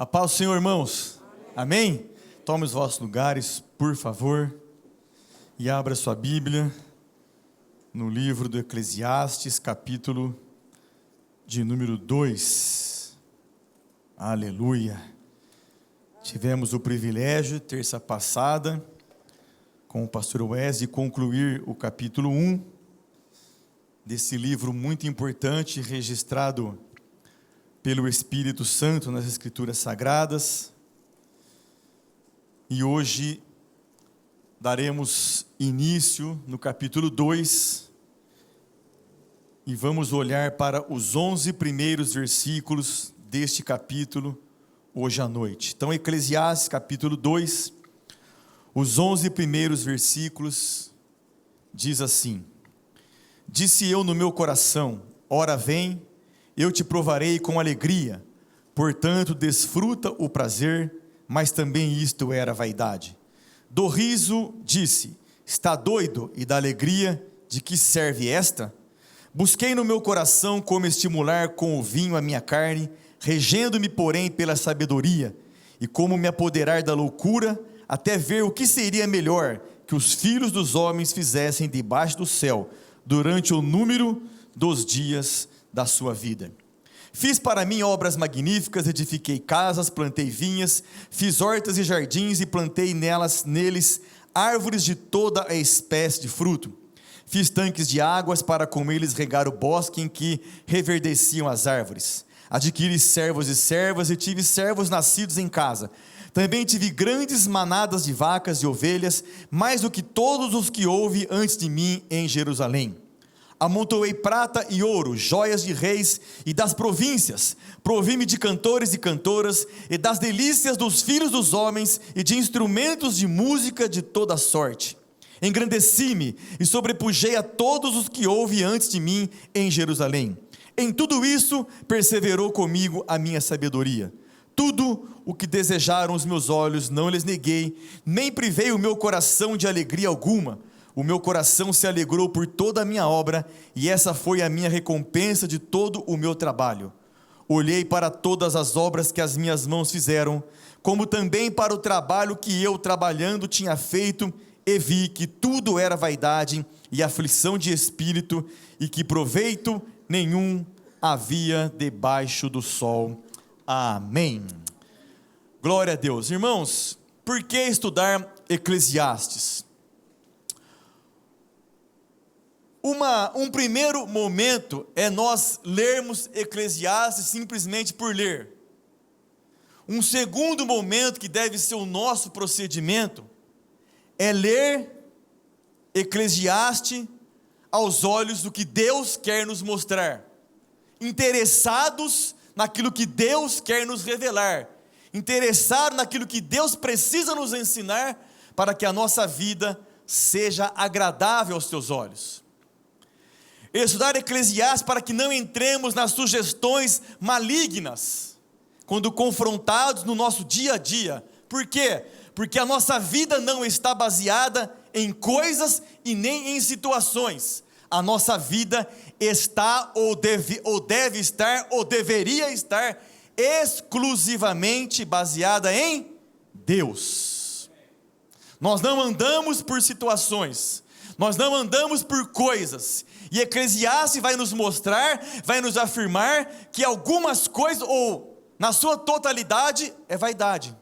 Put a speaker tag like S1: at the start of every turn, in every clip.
S1: A paz do Senhor, irmãos. Amém? Tome os vossos lugares, por favor, e abra sua Bíblia no livro do Eclesiastes, capítulo de número 2. Aleluia. Tivemos o privilégio, terça passada, com o pastor Wesley, de concluir o capítulo 1 desse livro muito importante, registrado pelo Espírito Santo nas Escrituras Sagradas. E hoje daremos início no capítulo 2 e vamos olhar para os 11 primeiros versículos deste capítulo hoje à noite. Então, Eclesiastes capítulo 2, os 11 primeiros versículos, diz assim: Disse eu no meu coração, ora vem, eu te provarei com alegria, portanto desfruta o prazer, mas também isto era vaidade. Do riso disse, está doido, e da alegria, de que serve esta? Busquei no meu coração como estimular com o vinho a minha carne, regendo-me porém pela sabedoria, e como me apoderar da loucura, até ver o que seria melhor que os filhos dos homens fizessem debaixo do céu, durante o número dos dias da sua vida. Fiz para mim obras magníficas, edifiquei casas, plantei vinhas, fiz hortas e jardins e plantei neles árvores de toda a espécie de fruto. Fiz tanques de águas para com eles regar o bosque em que reverdeciam as árvores. Adquiri servos e servas e tive servos nascidos em casa. Também tive grandes manadas de vacas e ovelhas, mais do que todos os que houve antes de mim em Jerusalém. Amontoei prata e ouro, joias de reis e das províncias, provi-me de cantores e cantoras, e das delícias dos filhos dos homens, e de instrumentos de música de toda sorte. Engrandeci-me e sobrepujei a todos os que houve antes de mim em Jerusalém. Em tudo isso perseverou comigo a minha sabedoria. Tudo o que desejaram os meus olhos não lhes neguei, nem privei o meu coração de alegria alguma. O meu coração se alegrou por toda a minha obra, e essa foi a minha recompensa de todo o meu trabalho. Olhei para todas as obras que as minhas mãos fizeram, como também para o trabalho que eu trabalhando tinha feito, e vi que tudo era vaidade e aflição de espírito, e que proveito nenhum havia debaixo do sol. Amém. Glória a Deus. Irmãos, por que estudar Eclesiastes? Um primeiro momento é nós lermos Eclesiastes simplesmente por ler. Um segundo momento, que deve ser o nosso procedimento, é ler Eclesiastes aos olhos do que Deus quer nos mostrar, interessados naquilo que Deus quer nos revelar, interessados naquilo que Deus precisa nos ensinar, para que a nossa vida seja agradável aos teus olhos. Estudar Eclesiastes para que não entremos nas sugestões malignas, quando confrontados no nosso dia a dia. Por quê? Porque a nossa vida não está baseada em coisas e nem em situações. A nossa vida está ou deve estar ou deveria estar exclusivamente baseada em Deus. Nós não andamos por situações, nós não andamos por coisas. E Eclesiastes vai nos mostrar, vai nos afirmar que algumas coisas, ou na sua totalidade, é vaidade.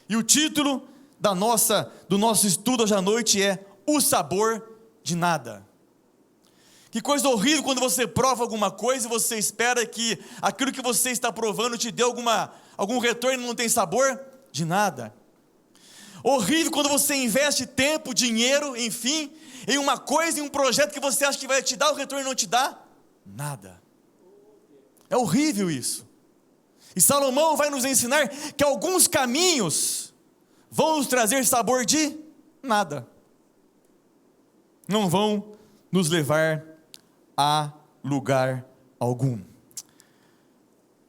S1: E o título do nosso estudo hoje à noite é O Sabor de Nada. Que coisa horrível quando você prova alguma coisa e você espera que aquilo que você está provando te dê algum retorno e não tem sabor de nada. Horrível quando você investe tempo, dinheiro, enfim, em uma coisa, em um projeto que você acha que vai te dar o retorno e não te dá nada. É horrível isso. E Salomão vai nos ensinar que alguns caminhos vão nos trazer sabor de nada. Não vão nos levar a lugar algum.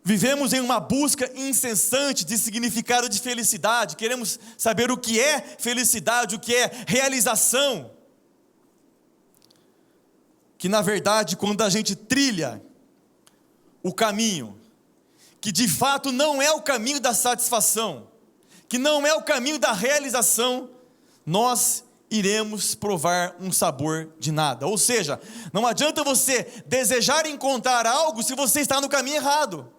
S1: Vivemos em uma busca incessante de significado de felicidade. Queremos saber o que é felicidade, o que é realização. Que na verdade, quando a gente trilha o caminho que de fato não é o caminho da satisfação, que não é o caminho da realização, nós iremos provar um sabor de nada. Ou seja, não adianta você desejar encontrar algo se você está no caminho errado.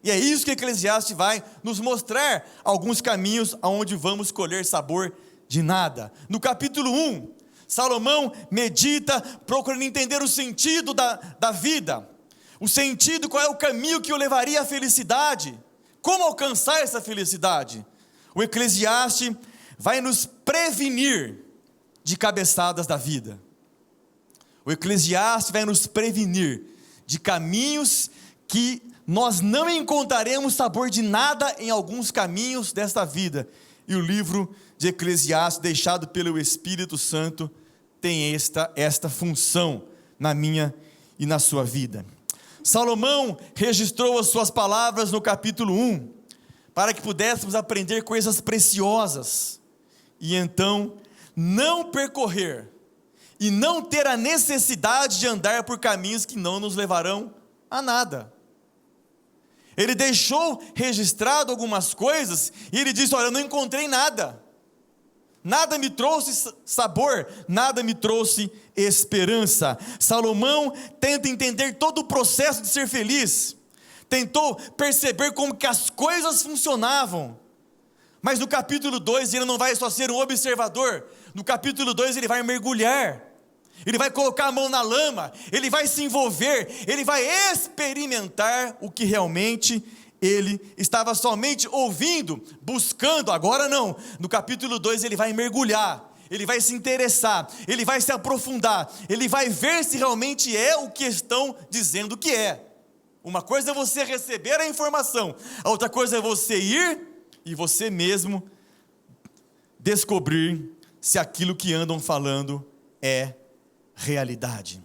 S1: E é isso que Eclesiastes vai nos mostrar, alguns caminhos aonde vamos colher sabor de nada. No capítulo 1, Salomão medita, procurando entender o sentido da vida, o sentido, qual é o caminho que o levaria à felicidade, como alcançar essa felicidade. O Eclesiastes vai nos prevenir de cabeçadas da vida. O Eclesiastes vai nos prevenir de caminhos que nós não encontraremos sabor de nada em alguns caminhos desta vida. E o livro de Eclesiastes, deixado pelo Espírito Santo, tem esta função na minha e na sua vida. Salomão registrou as suas palavras no capítulo 1, para que pudéssemos aprender coisas preciosas, e então não percorrer, e não ter a necessidade de andar por caminhos que não nos levarão a nada. Ele deixou registrado algumas coisas, e ele disse: olha, eu não encontrei nada, nada me trouxe sabor, nada me trouxe esperança. Salomão tenta entender todo o processo de ser feliz, tentou perceber como que as coisas funcionavam, mas no capítulo 2 ele não vai só ser um observador, no capítulo 2 ele vai mergulhar, ele vai colocar a mão na lama, ele vai se envolver, ele vai experimentar o que realmente ele estava somente ouvindo, buscando. Agora não, no capítulo 2 ele vai mergulhar, ele vai se interessar, ele vai se aprofundar, ele vai ver se realmente é o que estão dizendo que é. Uma coisa é você receber a informação, a outra coisa é você ir e você mesmo descobrir se aquilo que andam falando é realidade.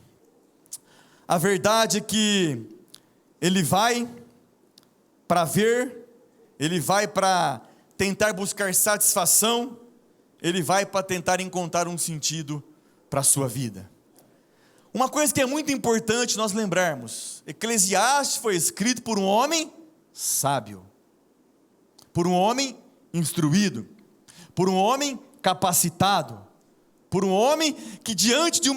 S1: A verdade é que ele vai para ver, ele vai para tentar buscar satisfação, ele vai para tentar encontrar um sentido para a sua vida. Uma coisa que é muito importante nós lembrarmos: Eclesiastes foi escrito por um homem sábio, por um homem instruído, por um homem capacitado, por um homem que diante de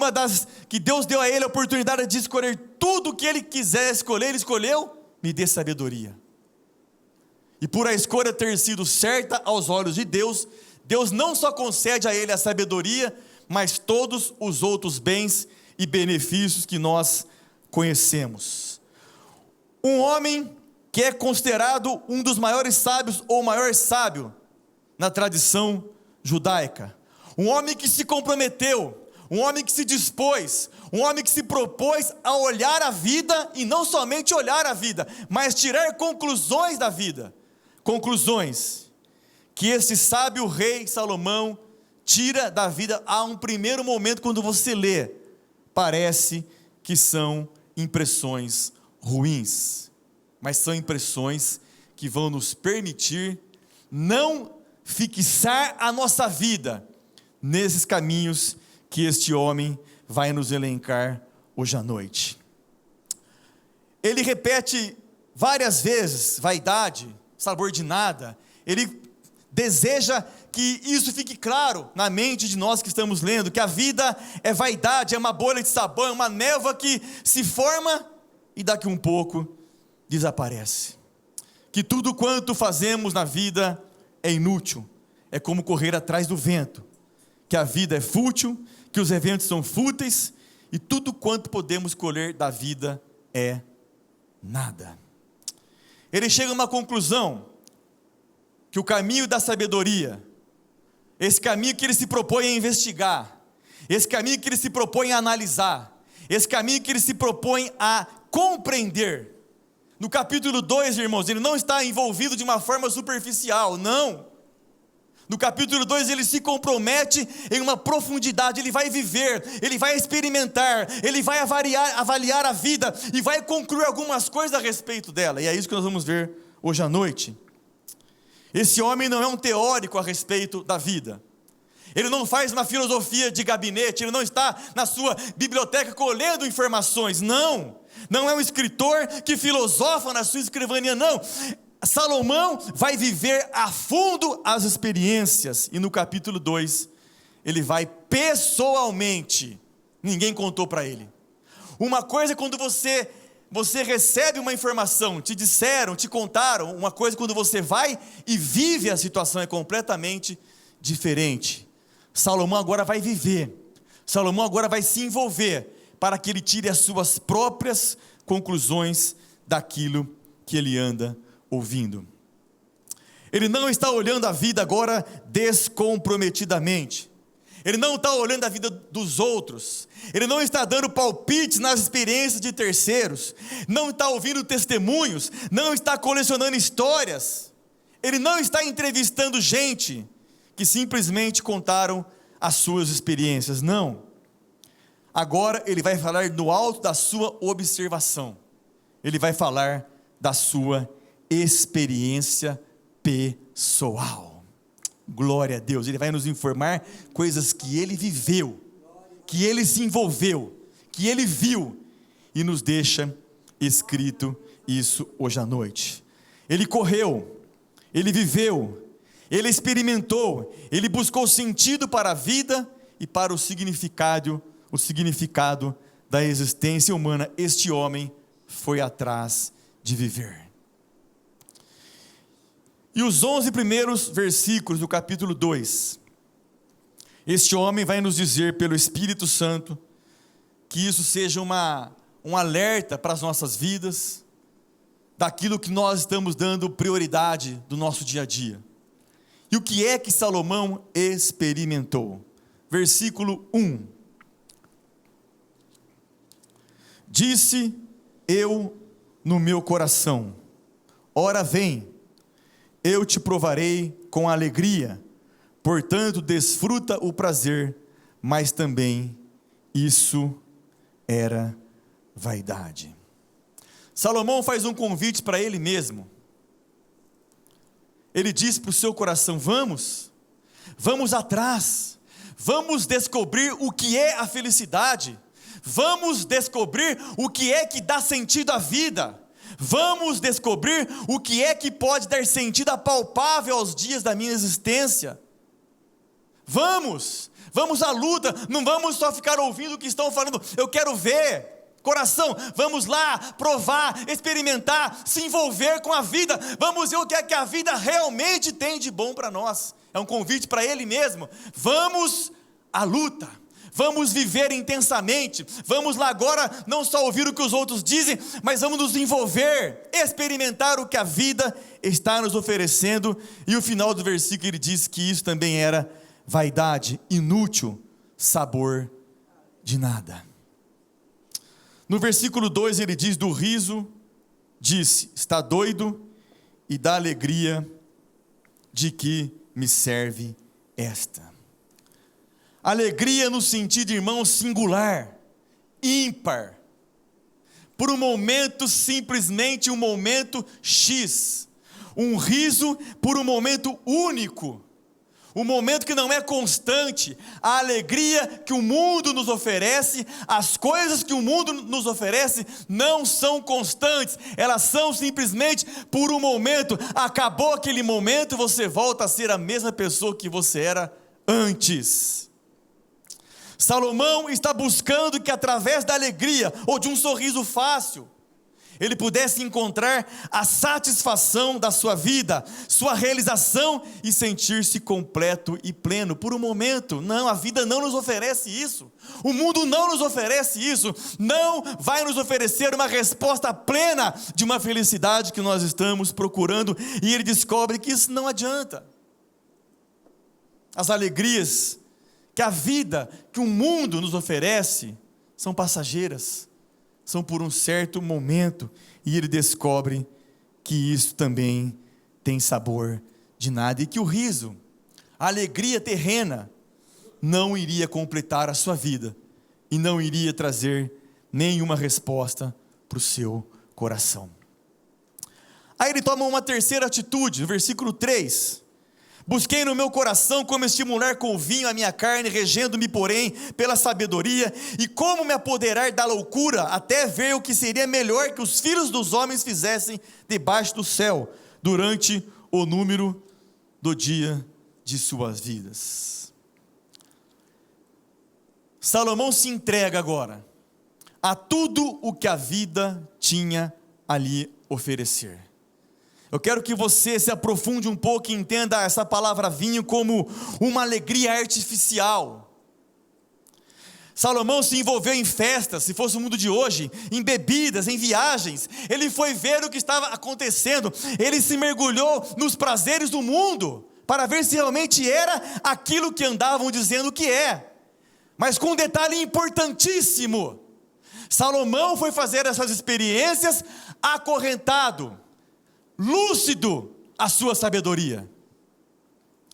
S1: que Deus deu a ele a oportunidade de escolher tudo o que ele quiser escolher, ele escolheu: me dê sabedoria. E por a escolha ter sido certa aos olhos de Deus, Deus não só concede a ele a sabedoria, mas todos os outros bens e benefícios que nós conhecemos. Um homem que é considerado um dos maiores sábios, ou o maior sábio na tradição judaica. Um homem que se comprometeu, um homem que se dispôs, um homem que se propôs a olhar a vida, e não somente olhar a vida, mas tirar conclusões da vida. Conclusões que esse sábio rei Salomão tira da vida. A um primeiro momento, quando você lê, parece que são impressões ruins, mas são impressões que vão nos permitir não fixar a nossa vida nesses caminhos que este homem vai nos elencar hoje à noite. Ele repete várias vezes vaidade, sabor de nada. Ele deseja que isso fique claro na mente de nós que estamos lendo, que a vida é vaidade, é uma bolha de sabão, é uma névoa que se forma e daqui um pouco desaparece. Que tudo quanto fazemos na vida é inútil, é como correr atrás do vento, que a vida é fútil, que os eventos são fúteis, e tudo quanto podemos colher da vida é nada. Ele chega a uma conclusão, que o caminho da sabedoria, esse caminho que ele se propõe a investigar, esse caminho que ele se propõe a analisar, esse caminho que ele se propõe a compreender, no capítulo 2, irmãos, ele não está envolvido de uma forma superficial, não. No capítulo 2 ele se compromete em uma profundidade, ele vai viver, ele vai experimentar, ele vai avaliar a vida, e vai concluir algumas coisas a respeito dela, e é isso que nós vamos ver hoje à noite. Esse homem não é um teórico a respeito da vida, ele não faz uma filosofia de gabinete, ele não está na sua biblioteca colhendo informações, não. não é um escritor que filosofa na sua escrivania, não. Salomão vai viver a fundo as experiências, e no capítulo 2, ele vai pessoalmente, ninguém contou para ele. Uma coisa é quando você recebe uma informação, te disseram, te contaram, uma coisa quando você vai e vive a situação é completamente diferente. Salomão agora vai viver, Salomão agora vai se envolver, para que ele tire as suas próprias conclusões daquilo que ele anda ouvindo. Ele não está olhando a vida agora descomprometidamente, ele não está olhando a vida dos outros, ele não está dando palpites nas experiências de terceiros, não está ouvindo testemunhos, não está colecionando histórias, ele não está entrevistando gente que simplesmente contaram as suas experiências, não. Agora ele vai falar no alto da sua observação, ele vai falar da sua experiência pessoal. Glória a Deus, ele vai nos informar coisas que ele viveu, que ele se envolveu, que ele viu, e nos deixa escrito isso hoje à noite. Ele correu, ele viveu, ele experimentou, ele buscou sentido para a vida e para o significado da existência humana. Este homem foi atrás de viver. E os 11 primeiros versículos do capítulo 2, este homem vai nos dizer pelo Espírito Santo, que isso seja um alerta para as nossas vidas, daquilo que nós estamos dando prioridade do nosso dia a dia. E o que é que Salomão experimentou? Versículo 1. Disse eu no meu coração, ora vem, eu te provarei com alegria, portanto desfruta o prazer, mas também isso era vaidade. Salomão faz um convite para ele mesmo, ele diz para o seu coração, vamos atrás, vamos descobrir o que é a felicidade, vamos descobrir o que é que dá sentido à vida, vamos descobrir o que é que pode dar sentido apalpável aos dias da minha existência. Vamos à luta, não vamos só ficar ouvindo o que estão falando, eu quero ver. Coração, vamos lá, provar, experimentar, se envolver com a vida, vamos ver o que é que a vida realmente tem de bom para nós. É um convite para ele mesmo, vamos à luta. Vamos viver intensamente, vamos lá agora não só ouvir o que os outros dizem, mas vamos nos envolver, experimentar o que a vida está nos oferecendo. E o final do versículo ele diz que isso também era vaidade, inútil, sabor de nada. No versículo 2 ele diz, do riso, disse, está doido, e da alegria de que me serve esta. Alegria no sentido, irmão, singular, ímpar, por um momento, simplesmente um momento X, um riso por um momento único, um momento que não é constante. A alegria que o mundo nos oferece, as coisas que o mundo nos oferece não são constantes, elas são simplesmente por um momento. Acabou aquele momento, você volta a ser a mesma pessoa que você era antes. Salomão está buscando que através da alegria, ou de um sorriso fácil, ele pudesse encontrar a satisfação da sua vida, sua realização e sentir-se completo e pleno. Por um momento, não, a vida não nos oferece isso, o mundo não nos oferece isso, não vai nos oferecer uma resposta plena de uma felicidade que nós estamos procurando, e ele descobre que isso não adianta. As alegrias que a vida, que o mundo nos oferece, são passageiras, são por um certo momento, e ele descobre que isso também tem sabor de nada, e que o riso, a alegria terrena, não iria completar a sua vida, e não iria trazer nenhuma resposta para o seu coração. Aí ele toma uma terceira atitude, no versículo 3, Busquei no meu coração como estimular com o vinho a minha carne, regendo-me, porém, pela sabedoria, e como me apoderar da loucura, até ver o que seria melhor que os filhos dos homens fizessem debaixo do céu, durante o número do dia de suas vidas. Salomão se entrega agora a tudo o que a vida tinha a lhe oferecer. Eu quero que você se aprofunde um pouco e entenda essa palavra vinho como uma alegria artificial. Salomão se envolveu em festas, se fosse o mundo de hoje, em bebidas, em viagens. Ele foi ver o que estava acontecendo. Ele se mergulhou nos prazeres do mundo, para ver se realmente era aquilo que andavam dizendo que é. Mas com um detalhe importantíssimo: Salomão foi fazer essas experiências acorrentado, lúcido a sua sabedoria.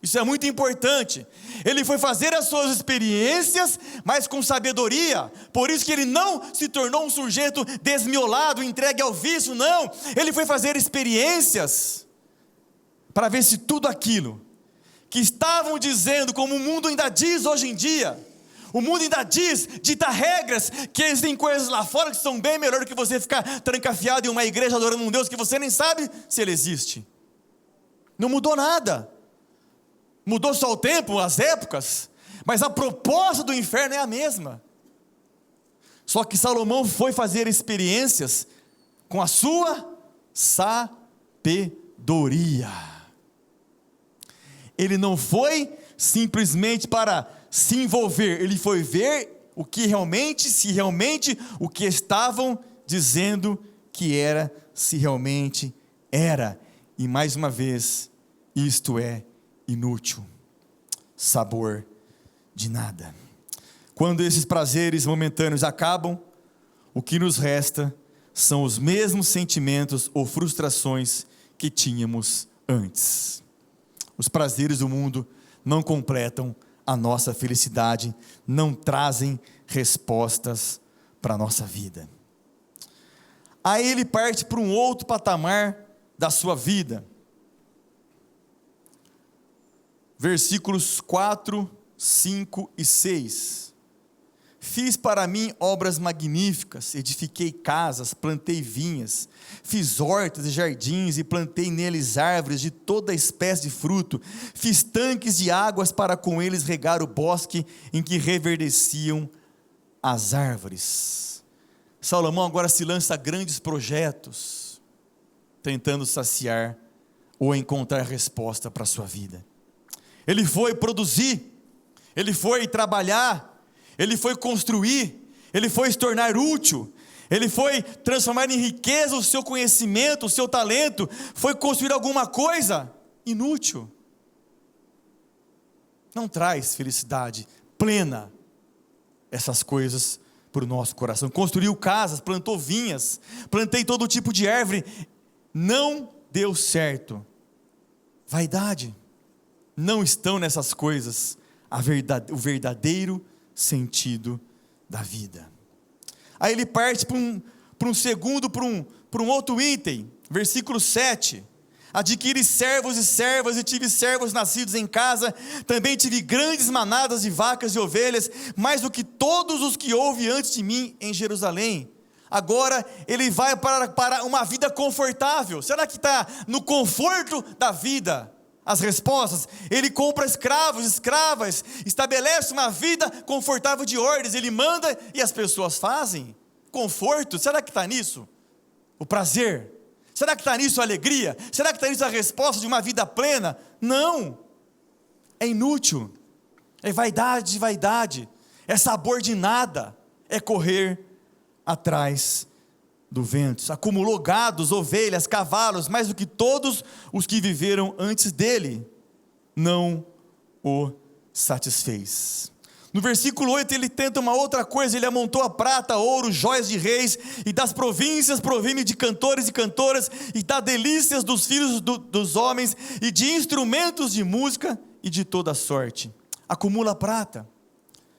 S1: Isso é muito importante. Ele foi fazer as suas experiências, mas com sabedoria. Por isso que ele não se tornou um sujeito desmiolado, entregue ao vício, não. Ele foi fazer experiências para ver se tudo aquilo que estavam dizendo, como o mundo ainda diz hoje em dia, o mundo ainda diz, dita regras, que existem coisas lá fora que são bem melhor do que você ficar trancafiado em uma igreja adorando um Deus que você nem sabe se ele existe. Não mudou nada. Mudou só o tempo, as épocas, mas a proposta do inferno é a mesma. Só que Salomão foi fazer experiências com a sua sabedoria. Ele não foi simplesmente para se envolver, ele foi ver o que realmente, se realmente o que estavam dizendo que era, se realmente era. E mais uma vez, isto é inútil, sabor de nada. Quando esses prazeres momentâneos acabam, o que nos resta são os mesmos sentimentos ou frustrações que tínhamos antes. Os prazeres do mundo não completam a nossa felicidade, não trazem respostas para a nossa vida. Aí ele parte para um outro patamar da sua vida. Versículos 4, 5 e 6. Fiz para mim obras magníficas, edifiquei casas, plantei vinhas, fiz hortas e jardins e plantei neles árvores de toda espécie de fruto, fiz tanques de águas para com eles regar o bosque em que reverdeciam as árvores. Salomão agora se lança a grandes projetos, tentando saciar ou encontrar resposta para a sua vida. Ele foi produzir, ele foi trabalhar, ele foi construir, ele foi se tornar útil, ele foi transformar em riqueza o seu conhecimento, o seu talento, foi construir alguma coisa inútil. Não traz felicidade plena essas coisas para o nosso coração. Construiu casas, plantou vinhas, plantei todo tipo de árvore, não deu certo. Vaidade. Não estão nessas coisas o verdadeiro sentido da vida. Aí ele parte para um outro item, versículo 7. Adquiri servos e servas, e tive servos nascidos em casa, também tive grandes manadas de vacas e ovelhas, mais do que todos os que houve antes de mim em Jerusalém. Agora ele vai para uma vida confortável. Será que está no conforto da vida as respostas? Ele compra escravos, escravas, estabelece uma vida confortável de ordens, ele manda e as pessoas fazem. Conforto, será que está nisso? O prazer? Será que está nisso a alegria? Será que está nisso a resposta de uma vida plena? Não, é inútil, é vaidade, é sabor de nada, é correr atrás do vento. Acumulou gados, ovelhas, cavalos, mais do que todos os que viveram antes dele, não o satisfez. No versículo 8 ele tenta uma outra coisa, ele amontou a prata, ouro, joias de reis, e das províncias provime de cantores e cantoras, e dá delícias dos filhos dos homens, e de instrumentos de música, e de toda sorte. Acumula prata,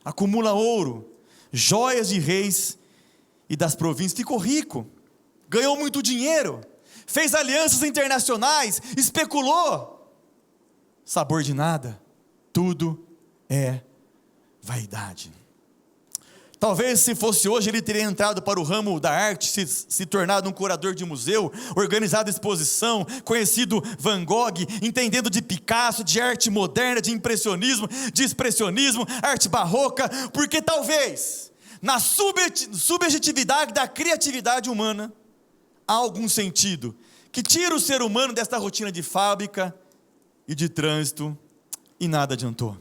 S1: acumula ouro, joias de reis, e das províncias, ficou rico, ganhou muito dinheiro, fez alianças internacionais, especulou, sabor de nada, tudo é vaidade. Talvez se fosse hoje ele teria entrado para o ramo da arte, se tornado um curador de museu, organizado exposição, conhecido Van Gogh, entendendo de Picasso, de arte moderna, de impressionismo, de expressionismo, arte barroca, porque talvez na subjetividade da criatividade humana há algum sentido que tira o ser humano desta rotina de fábrica e de trânsito e nada adiantou.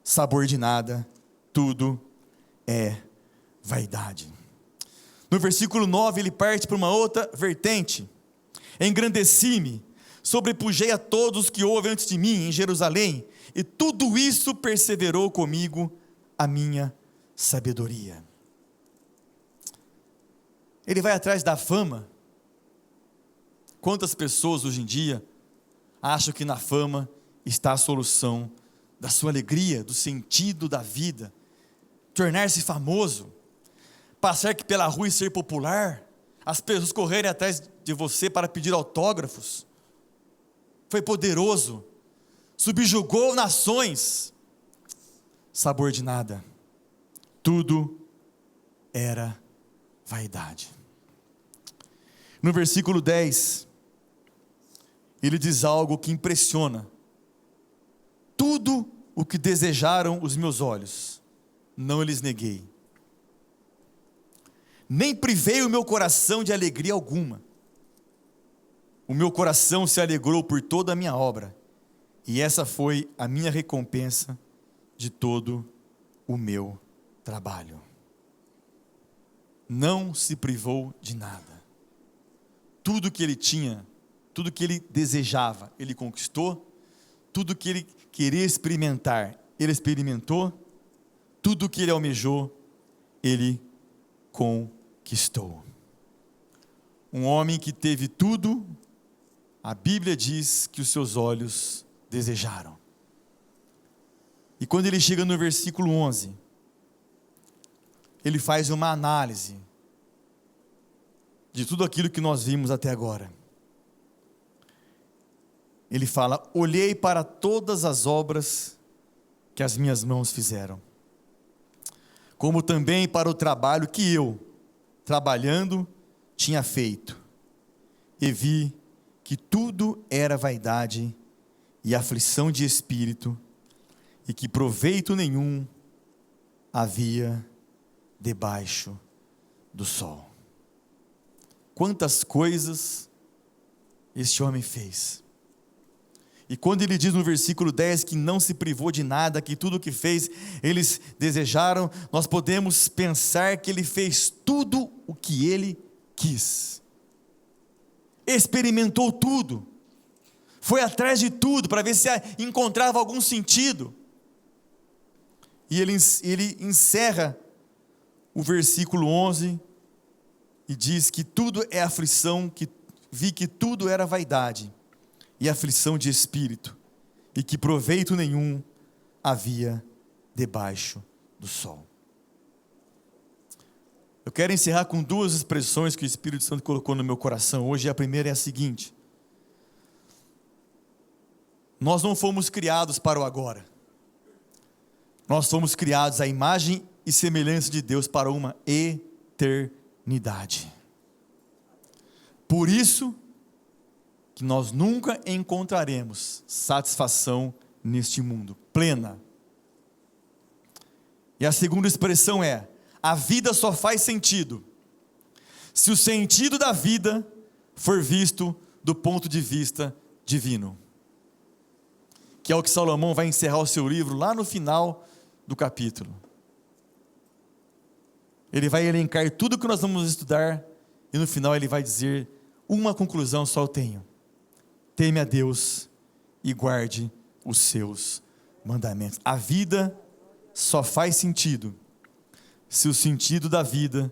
S1: Sabor de nada, tudo é vaidade. No versículo 9 ele parte para uma outra vertente. Engrandeci-me, sobrepujei a todos que houve antes de mim em Jerusalém, e tudo isso perseverou comigo a minha sabedoria. Ele vai atrás da fama. Quantas pessoas hoje em dia acham que na fama está a solução da sua alegria, do sentido da vida, tornar-se famoso, passar aqui pela rua e ser popular, as pessoas correrem atrás de você para pedir autógrafos. Foi poderoso, subjugou nações. Sabor de nada, tudo era vaidade. No versículo 10, ele diz algo que impressiona: tudo o que desejaram os meus olhos, não lhes neguei, nem privei o meu coração de alegria alguma. O meu coração se alegrou por toda a minha obra, e essa foi a minha recompensa de todo o meu trabalho. Não se privou de nada. Tudo que ele tinha, tudo que ele desejava, ele conquistou. Tudo que ele queria experimentar, ele experimentou. Tudo que ele almejou, ele conquistou. Um homem que teve tudo, a Bíblia diz que os seus olhos desejaram. E quando ele chega no versículo 11, ele faz uma análise de tudo aquilo que nós vimos até agora. Ele fala: olhei para todas as obras que as minhas mãos fizeram, como também para o trabalho que eu, trabalhando, tinha feito, e vi que tudo era vaidade e aflição de espírito, e que proveito nenhum havia debaixo do sol. Quantas coisas este homem fez! E quando ele diz no versículo 10 que não se privou de nada, que tudo o que fez eles desejaram, nós podemos pensar que ele fez tudo o que ele quis. Experimentou tudo. Foi atrás de tudo para ver se encontrava algum sentido. E ele encerra o versículo 11 e diz que tudo é aflição, que vi que tudo era vaidade e aflição de espírito, e que proveito nenhum havia debaixo do sol. Eu quero encerrar com duas expressões que o Espírito Santo colocou no meu coração hoje, e a primeira é a seguinte: nós não fomos criados para o agora, nós fomos criados à imagem e semelhança de Deus para uma eternidade. Por isso que nós nunca encontraremos satisfação neste mundo, plena. E a segunda expressão é: a vida só faz sentido se o sentido da vida for visto do ponto de vista divino. Que é o que Salomão vai encerrar o seu livro lá no final do capítulo. Ele vai elencar tudo que nós vamos estudar, e no final ele vai dizer: uma conclusão só eu tenho: teme a Deus e guarde os seus mandamentos. A vida só faz sentido se o sentido da vida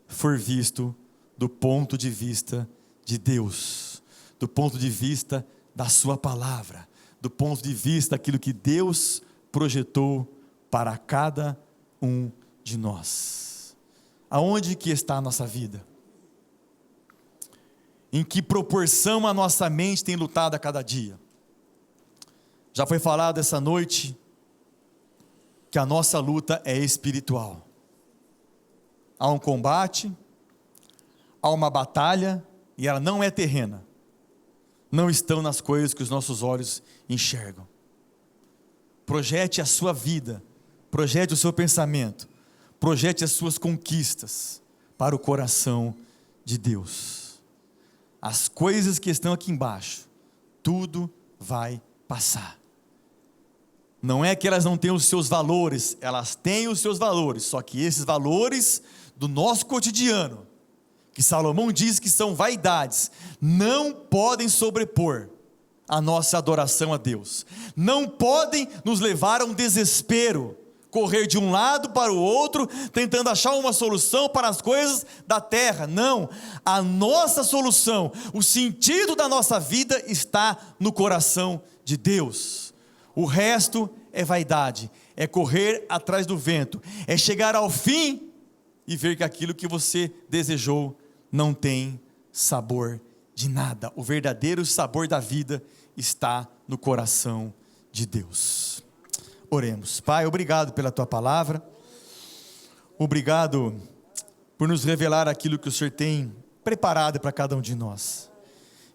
S1: for visto do ponto de vista de Deus, do ponto de vista da sua palavra, do ponto de vista daquilo que Deus projetou para cada um de nós. Aonde que está a nossa vida? Em que proporção a nossa mente tem lutado a cada dia? Já foi falado essa noite que a nossa luta é espiritual. Há um combate, há uma batalha, e ela não é terrena. Não estão nas coisas que os nossos olhos enxergam. Projete a sua vida, projete o seu pensamento, projete as suas conquistas para o coração de Deus. As coisas que estão aqui embaixo, tudo vai passar. Não é que elas não têm os seus valores, elas têm os seus valores, só que esses valores do nosso cotidiano, que Salomão diz que são vaidades, não podem sobrepor a nossa adoração a Deus, não podem nos levar a um desespero, correr de um lado para o outro, tentando achar uma solução para as coisas da terra. Não, a nossa solução, o sentido da nossa vida está no coração de Deus. O resto é vaidade, é correr atrás do vento, é chegar ao fim e ver que aquilo que você desejou não tem sabor de nada. O verdadeiro sabor da vida está no coração de Deus. Oremos. Pai, obrigado pela tua palavra, obrigado por nos revelar aquilo que o Senhor tem preparado para cada um de nós,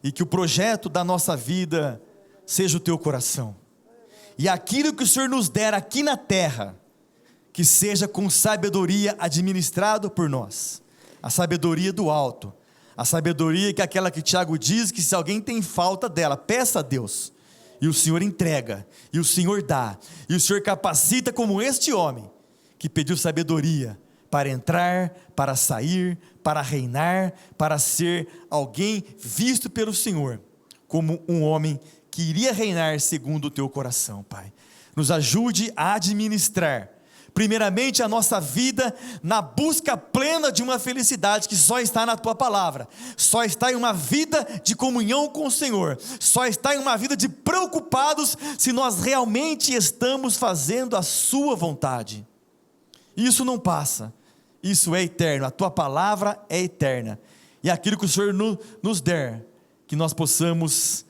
S1: e que o projeto da nossa vida seja o teu coração, e aquilo que o Senhor nos der aqui na terra, que seja com sabedoria administrado por nós, a sabedoria do alto, a sabedoria que é aquela que Tiago diz, que se alguém tem falta dela, peça a Deus, e o Senhor entrega, e o Senhor dá, e o Senhor capacita como este homem, que pediu sabedoria, para entrar, para sair, para reinar, para ser alguém visto pelo Senhor, como um homem que iria reinar segundo o teu coração, Pai. Nos ajude a administrar, primeiramente a nossa vida, na busca plena de uma felicidade que só está na tua palavra, só está em uma vida de comunhão com o Senhor, só está em uma vida de preocupados se nós realmente estamos fazendo a sua vontade. Isso não passa, isso é eterno, a tua palavra é eterna, e aquilo que o Senhor nos der, que nós possamos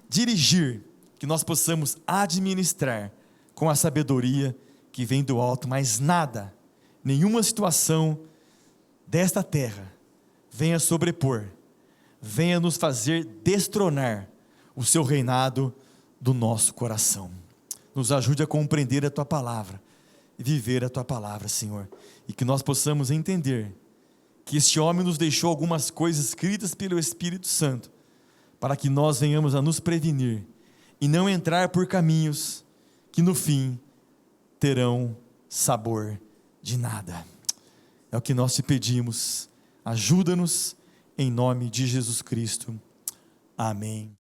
S1: dirigir, que nós possamos administrar com a sabedoria que vem do alto, mas nada, nenhuma situação desta terra venha sobrepor, venha nos fazer destronar o seu reinado do nosso coração. Nos ajude a compreender a tua palavra e viver a tua palavra, Senhor, e que nós possamos entender que este homem nos deixou algumas coisas escritas pelo Espírito Santo, para que nós venhamos a nos prevenir e não entrar por caminhos que no fim terão sabor de nada. É o que nós te pedimos, ajuda-nos em nome de Jesus Cristo, amém.